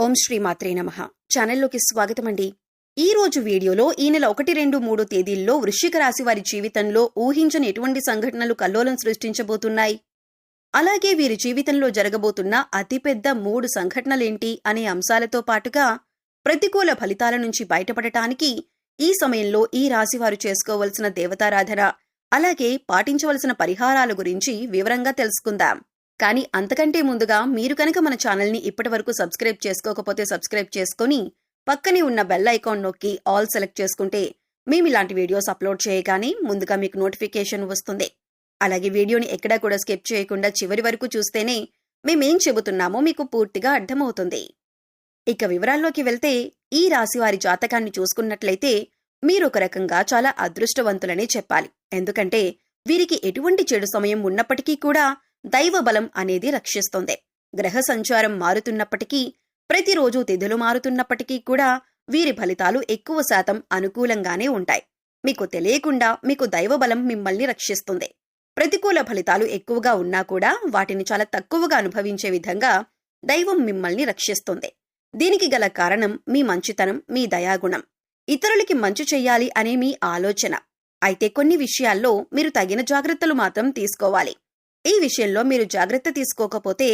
ఓం శ్రీ మాత్రే నమః. ఛానల్లోకి స్వాగతమండి. ఈ రోజు వీడియోలో ఈ నెల 1, 2, 3 తేదీల్లో వృశ్చిక రాశి వారి జీవితంలో ఊహించని ఎటువంటి సంఘటనలు కల్లోలం సృష్టించబోతున్నాయి, అలాగే వీరి జీవితంలో జరగబోతున్న అతిపెద్ద 3 సంఘటనలేంటి అనే అంశాలతో పాటుగా ప్రతికూల ఫలితాల నుంచి బయటపడటానికి ఈ సమయంలో ఈ రాశివారు చేసుకోవలసిన దేవతారాధన, అలాగే పాటించవలసిన పరిహారాల గురించి వివరంగా తెలుసుకుందాం. కానీ అంతకంటే ముందుగా మీరు కనుక మన ఛానల్ని ఇప్పటివరకు సబ్స్క్రైబ్ చేసుకోకపోతే సబ్స్క్రైబ్ చేసుకొని పక్కనే ఉన్న బెల్ ఐకాన్ నొక్కి ఆల్ సెలెక్ట్ చేసుకుంటే మేము ఇలాంటి వీడియోస్ అప్లోడ్ చేయగానే ముందుగా మీకు నోటిఫికేషన్ వస్తుంది. అలాగే వీడియోని ఎక్కడా కూడా స్కిప్ చేయకుండా చివరి వరకు చూస్తేనే మేమేం చెబుతున్నామో మీకు పూర్తిగా అర్థమవుతుంది. ఇక వివరాల్లోకి వెళ్తే ఈ రాశి వారి జాతకాన్ని చూసుకున్నట్లయితే మీరు ఒక రకంగా చాలా అదృష్టవంతులనే చెప్పాలి. ఎందుకంటే వీరికి ఎటువంటి చెడు సమయం ఉన్నప్పటికీ కూడా దైవ బలం అనేది రక్షిస్తుంది. గ్రహ సంచారం మారుతున్నప్పటికీ, ప్రతిరోజు తిథులు మారుతున్నప్పటికీ కూడా వీరి ఫలితాలు ఎక్కువ శాతం అనుకూలంగానే ఉంటాయి. మీకు తెలియకుండా మీకు దైవ బలం మిమ్మల్ని రక్షిస్తుంది. ప్రతికూల ఫలితాలు ఎక్కువగా ఉన్నా కూడా వాటిని చాలా తక్కువగా అనుభవించే విధంగా దైవం మిమ్మల్ని రక్షిస్తుంది. దీనికి గల కారణం మీ మంచితనం, మీ దయాగుణం, ఇతరులకి మంచి చెయ్యాలి అనే మీ ఆలోచన. అయితే కొన్ని విషయాల్లో మీరు తగిన జాగ్రత్తలు మాత్రం తీసుకోవాలి. ఈ విషయంలో మీరు జాగ్రత్త తీసుకోకపోతే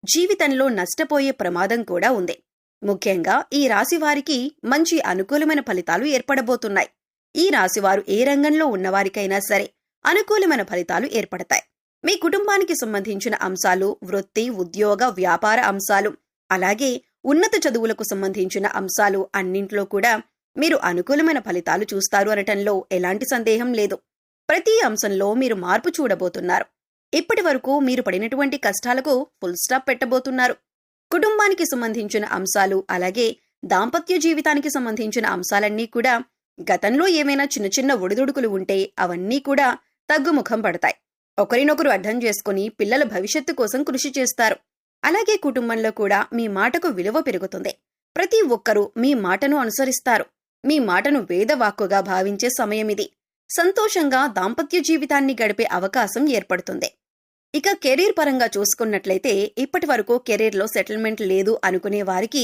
జీవితంలో నష్టపోయే ప్రమాదం కూడా ఉంది. ముఖ్యంగా ఈ రాశి వారికి మంచి అనుకూలమైన ఫలితాలు ఏర్పడబోతున్నాయి. ఈ రాశివారు ఏ రంగంలో ఉన్నవారికైనా సరే అనుకూలమైన ఫలితాలు ఏర్పడతాయి. మీ కుటుంబానికి సంబంధించిన అంశాలు, వృత్తి, ఉద్యోగ, వ్యాపార అంశాలు, అలాగే ఉన్నత చదువులకు సంబంధించిన అంశాలు అన్నింట్లో కూడా మీరు అనుకూలమైన ఫలితాలు చూస్తారు అనటంలో ఎలాంటి సందేహం లేదు. ప్రతి అంశంలో మీరు మార్పు చూడబోతున్నారు. ఇప్పటి వరకు మీరు పడినటువంటి కష్టాలకు ఫుల్ స్టాప్ పెట్టబోతున్నారు. కుటుంబానికి సంబంధించిన అంశాలు, అలాగే దాంపత్య జీవితానికి సంబంధించిన అంశాలన్నీ కూడా గతంలో ఏమైనా చిన్న చిన్న ఒడిదుడుకులు ఉంటే అవన్నీ కూడా తగ్గుముఖం పడతాయి. ఒకరినొకరు అర్థం చేసుకుని పిల్లల భవిష్యత్తు కోసం కృషి చేస్తారు. అలాగే కుటుంబంలో కూడా మీ మాటకు విలువ పెరుగుతుంది. ప్రతి ఒక్కరూ మీ మాటను అనుసరిస్తారు. మీ మాటను వేదవాక్కుగా భావించే సమయమిది. సంతోషంగా దాంపత్య జీవితాన్ని గడిపే అవకాశం ఏర్పడుతుంది. ఇక కెరీర్ పరంగా చూసుకున్నట్లయితే ఇప్పటి వరకు కెరీర్లో సెటిల్మెంట్ లేదు అనుకునే వారికి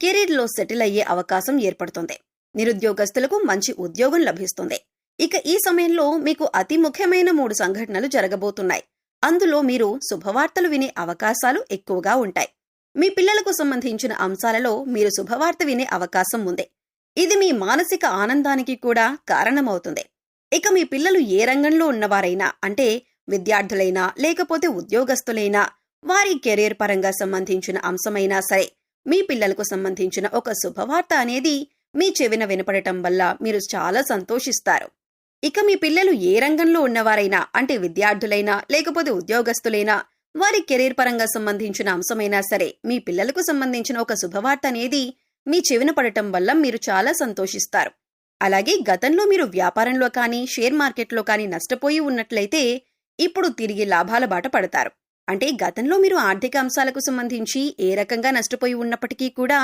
కెరీర్లో సెటిల్ అయ్యే అవకాశం ఏర్పడుతుంది. నిరుద్యోగస్తులకు మంచి ఉద్యోగం లభిస్తుంది. ఇక ఈ సమయంలో మీకు అతి ముఖ్యమైన 3 సంఘటనలు జరగబోతున్నాయి. అందులో మీరు శుభవార్తలు వినే అవకాశాలు ఎక్కువగా ఉంటాయి. మీ పిల్లలకు సంబంధించిన అంశాలలో మీరు శుభవార్త వినే అవకాశం ఉంది. ఇది మీ మానసిక ఆనందానికి కూడా కారణమవుతుంది. ఇక మీ పిల్లలు ఏ రంగంలో ఉన్నవారైనా, అంటే విద్యార్థులైనా లేకపోతే ఉద్యోగస్తులైనా, వారి కెరీర్ పరంగా సంబంధించిన అంశమైనా సరే మీ పిల్లలకు సంబంధించిన ఒక శుభవార్త అనేది మీ చెవిన వినపడటం వల్ల మీరు చాలా సంతోషిస్తారు. ఇక మీ పిల్లలు ఏ రంగంలో ఉన్నవారైనా, అంటే విద్యార్థులైనా లేకపోతే ఉద్యోగస్తులైనా, వారి కెరీర్ పరంగా సంబంధించిన అంశమైనా సరే మీ పిల్లలకు సంబంధించిన ఒక శుభవార్త అనేది మీ చెవిన పడటం వల్ల మీరు చాలా సంతోషిస్తారు. అలాగే గతంలో మీరు వ్యాపారంలో కానీ షేర్ మార్కెట్లో కానీ నష్టపోయి ఉన్నట్లయితే ఇప్పుడు తిరిగి లాభాల బాట పడతారు. అంటే గతంలో మీరు ఆర్థిక అంశాలకు సంబంధించి ఏ రకంగా నష్టపోయి ఉన్నప్పటికీ కూడా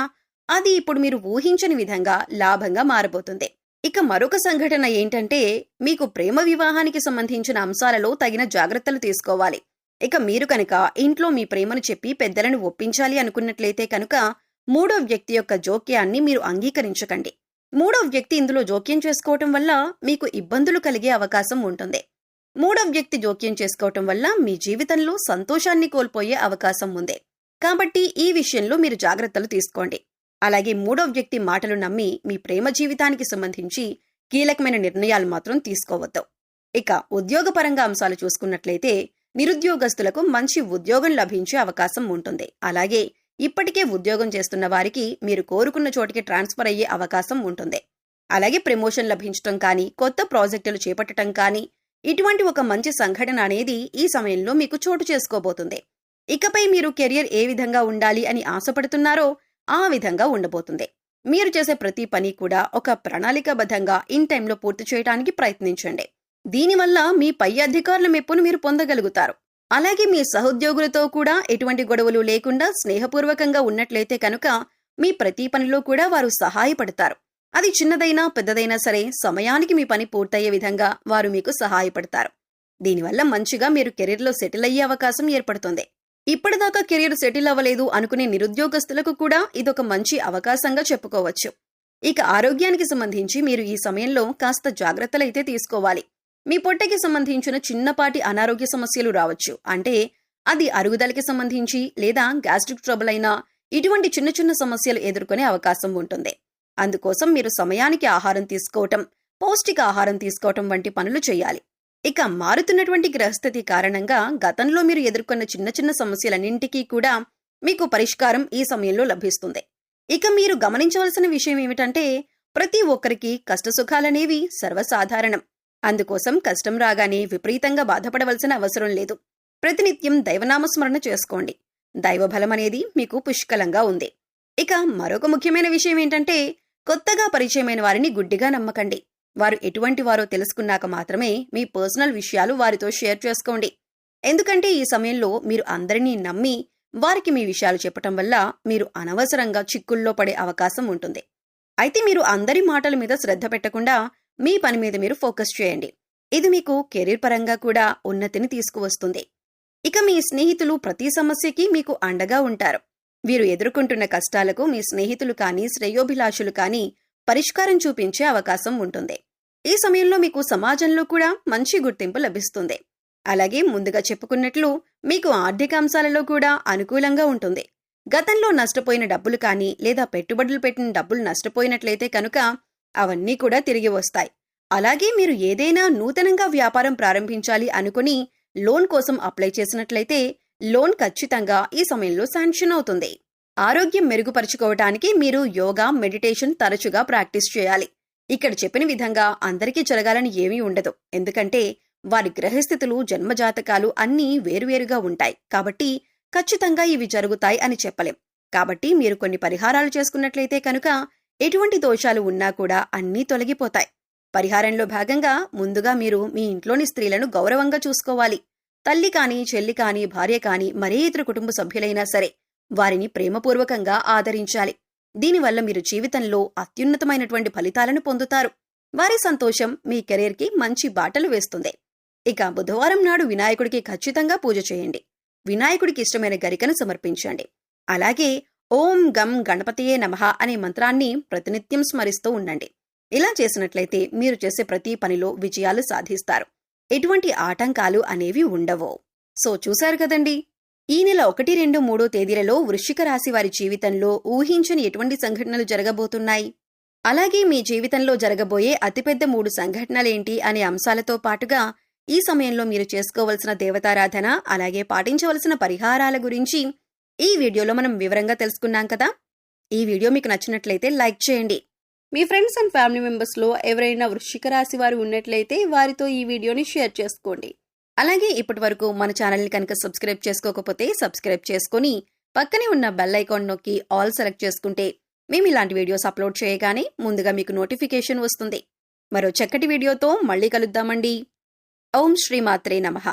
అది ఇప్పుడు మీరు ఊహించని విధంగా లాభంగా మారబోతుంది. ఇక మరొక సంఘటన ఏంటంటే మీకు ప్రేమ వివాహానికి సంబంధించిన అంశాలలో తగిన జాగ్రత్తలు తీసుకోవాలి. ఇక మీరు కనుక ఇంట్లో మీ ప్రేమను చెప్పి పెద్దలను ఒప్పించాలి అనుకున్నట్లయితే కనుక 3వ వ్యక్తి యొక్క జోక్యాన్ని మీరు అంగీకరించకండి. 3వ వ్యక్తి ఇందులో జోక్యం చేసుకోవటం వల్ల మీకు ఇబ్బందులు కలిగే అవకాశం ఉంటుంది. 3వ వ్యక్తి జోక్యం చేసుకోవటం వల్ల మీ జీవితంలో సంతోషాన్ని కోల్పోయే అవకాశం ఉంది. కాబట్టి ఈ విషయంలో మీరు జాగ్రత్తలు తీసుకోండి. అలాగే 3వ వ్యక్తి మాటలు నమ్మి మీ ప్రేమ జీవితానికి సంబంధించి కీలకమైన నిర్ణయాలు మాత్రం తీసుకోవద్దు. ఇక ఉద్యోగపరంగా అంశాలు చూసుకున్నట్లయితే నిరుద్యోగస్తులకు మంచి ఉద్యోగం లభించే అవకాశం ఉంటుంది. అలాగే ఇప్పటికే ఉద్యోగం చేస్తున్న వారికి మీరు కోరుకున్న చోటికి ట్రాన్స్ఫర్ అయ్యే అవకాశం ఉంటుంది. అలాగే ప్రమోషన్ లభించటం కానీ, కొత్త ప్రాజెక్టులు చేపట్టడం కానీ, ఇటువంటి ఒక మంచి సంఘటన అనేది ఈ సమయంలో మీకు చోటు చేసుకోబోతుంది. ఇకపై మీరు కెరియర్ ఏ విధంగా ఉండాలి అని ఆశపడుతున్నారో ఆ విధంగా ఉండబోతుంది. మీరు చేసే ప్రతి పని కూడా ఒక ప్రణాళికాబద్ధంగా ఇన్ టైంలో పూర్తి చేయడానికి ప్రయత్నించండి. దీనివల్ల మీ పై అధికారుల మెప్పును మీరు పొందగలుగుతారు. అలాగే మీ సహోద్యోగులతో కూడా ఎటువంటి గొడవలు లేకుండా స్నేహపూర్వకంగా ఉన్నట్లయితే కనుక మీ ప్రతి పనిలో కూడా వారు సహాయపడతారు. అది చిన్నదైనా పెద్దదైనా సరే సమయానికి మీ పని పూర్తయ్యే విధంగా వారు మీకు సహాయపడతారు. దీనివల్ల మంచిగా మీరు కెరీర్లో సెటిల్ అయ్యే అవకాశం ఏర్పడుతుంది. ఇప్పటిదాకా కెరీర్ సెటిల్ అవ్వలేదు అనుకునే నిరుద్యోగస్తులకు కూడా ఇదొక మంచి అవకాశంగా చెప్పుకోవచ్చు. ఇక ఆరోగ్యానికి సంబంధించి మీరు ఈ సమయంలో కాస్త జాగ్రత్తలైతే తీసుకోవాలి. మీ పొట్టకి సంబంధించిన చిన్నపాటి అనారోగ్య సమస్యలు రావచ్చు. అంటే అది అరుగుదలకి సంబంధించి లేదా గ్యాస్ట్రిక్ ట్రబుల్ అయినా ఇటువంటి చిన్న చిన్న సమస్యలు ఎదుర్కొనే అవకాశం ఉంటుంది. అందుకోసం మీరు సమయానికి ఆహారం తీసుకోవటం, పౌష్టిక ఆహారం తీసుకోవటం వంటి పనులు చేయాలి. ఇక మారుతున్నటువంటి గ్రహస్థితి కారణంగా గతంలో మీరు ఎదుర్కొన్న చిన్న చిన్న సమస్యలన్నింటికీ కూడా మీకు పరిష్కారం ఈ సమయంలో లభిస్తుంది. ఇక మీరు గమనించవలసిన విషయం ఏమిటంటే ప్రతి ఒక్కరికి కష్టసుఖాలనేవి సర్వసాధారణం. అందుకోసం కష్టం రాగానే విపరీతంగా బాధపడవలసిన అవసరం లేదు. ప్రతినిత్యం దైవనామస్మరణ చేసుకోండి. దైవబలం అనేది మీకు పుష్కలంగా ఉంది. ఇక మరొక ముఖ్యమైన విషయం ఏంటంటే కొత్తగా పరిచయమైన వారిని గుడ్డిగా నమ్మకండి. వారు ఎటువంటి వారో తెలుసుకున్నాక మాత్రమే మీ పర్సనల్ విషయాలు వారితో షేర్ చేసుకోండి. ఎందుకంటే ఈ సమయంలో మీరు అందరినీ నమ్మి వారికి మీ విషయాలు చెప్పటం వల్ల మీరు అనవసరంగా చిక్కుల్లో పడే అవకాశం ఉంటుంది. అయితే మీరు అందరి మాటల మీద శ్రద్ధ పెట్టకుండా మీ పని మీద మీరు ఫోకస్ చేయండి. ఇది మీకు కెరీర్ పరంగా కూడా ఉన్నతిని తీసుకువస్తుంది. ఇక మీ స్నేహితులు ప్రతి సమస్యకి మీకు అండగా ఉంటారు. వీరు ఎదుర్కొంటున్న కష్టాలకు మీ స్నేహితులు కానీ శ్రేయోభిలాషులు కానీ పరిష్కారం చూపించే అవకాశం ఉంటుంది. ఈ సమయంలో మీకు సమాజంలో కూడా మంచి గుర్తింపు లభిస్తుంది. అలాగే ముందుగా చెప్పుకున్నట్లు మీకు ఆర్థిక అంశాలలో కూడా అనుకూలంగా ఉంటుంది. గతంలో నష్టపోయిన డబ్బులు కానీ లేదా పెట్టుబడులు పెట్టిన డబ్బులు నష్టపోయినట్లయితే కనుక అవన్నీ కూడా తిరిగి వస్తాయి. అలాగే మీరు ఏదైనా నూతనంగా వ్యాపారం ప్రారంభించాలి అనుకుని లోన్ కోసం అప్లై చేసినట్లయితే లోన్ ఖచ్చితంగా ఈ సమయంలో శాంక్షన్ అవుతుంది. ఆరోగ్యం మెరుగుపరుచుకోవటానికి మీరు యోగా, మెడిటేషన్ తరచుగా ప్రాక్టీస్ చేయాలి. ఇక్కడ చెప్పిన విధంగా అందరికీ జరగాలని ఏమీ ఉండదు. ఎందుకంటే వారి గ్రహస్థితులు, జన్మజాతకాలు అన్నీ వేరువేరుగా ఉంటాయి. కాబట్టి ఖచ్చితంగా ఇవి జరుగుతాయి అని చెప్పలేం. కాబట్టి మీరు కొన్ని పరిహారాలు చేసుకున్నట్లయితే కనుక ఎటువంటి దోషాలు ఉన్నా కూడా అన్నీ తొలగిపోతాయి. పరిహారంలో భాగంగా ముందుగా మీరు మీ ఇంట్లోని స్త్రీలను గౌరవంగా చూసుకోవాలి. తల్లి కాని, చెల్లి కాని, భార్య కాని, మరే ఇతర కుటుంబ సభ్యులైనా సరే వారిని ప్రేమపూర్వకంగా ఆదరించాలి. దీనివల్ల మీరు జీవితంలో అత్యున్నతమైనటువంటి ఫలితాలను పొందుతారు. వారి సంతోషం మీ కెరీర్కి మంచి బాటలు వేస్తుంది. ఇక బుధవారం నాడు వినాయకుడికి ఖచ్చితంగా పూజ చేయండి. వినాయకుడికి ఇష్టమైన గరికను సమర్పించండి. అలాగే ఓం గం గణపతియే నమః అనే మంత్రాన్ని ప్రతినిత్యం స్మరిస్తూ ఉండండి. ఇలా చేసినట్లయితే మీరు చేసే ప్రతి పనిలో విజయాలు సాధిస్తారు. ఎటువంటి ఆటంకాలు అనేవి ఉండవు. సో చూశారు కదండి, ఈ నెల 1, 2, 3 తేదీలలో వృశ్చిక రాశి వారి జీవితంలో ఊహించని ఎటువంటి సంఘటనలు జరగబోతున్నాయి, అలాగే మీ జీవితంలో జరగబోయే అతిపెద్ద 3 సంఘటనలేంటి అనే అంశాలతో పాటుగా ఈ సమయంలో మీరు చేసుకోవలసిన దేవతారాధన, అలాగే పాటించవలసిన పరిహారాల గురించి ఈ వీడియోలో మనం వివరంగా తెలుసుకున్నాం కదా. ఈ వీడియో మీకు నచ్చినట్లయితే లైక్ చేయండి. మీ ఫ్రెండ్స్ అండ్ ఫ్యామిలీ మెంబర్స్లో ఎవరైనా వృశ్చిక రాశి వారు ఉన్నట్లయితే వారితో ఈ వీడియోని షేర్ చేసుకోండి. అలాగే ఇప్పటి వరకు మన ఛానల్ని కనుక సబ్స్క్రైబ్ చేసుకోకపోతే సబ్స్క్రైబ్ చేసుకుని పక్కనే ఉన్న బెల్ ఐకాన్ నొక్కి ఆల్ సెలెక్ట్ చేసుకుంటే మేము ఇలాంటి వీడియోస్ అప్లోడ్ చేయగానే ముందుగా మీకు నోటిఫికేషన్ వస్తుంది. మరో చక్కటి వీడియోతో మళ్ళీ కలుద్దామండి. ఓం శ్రీమాత్రే నమః.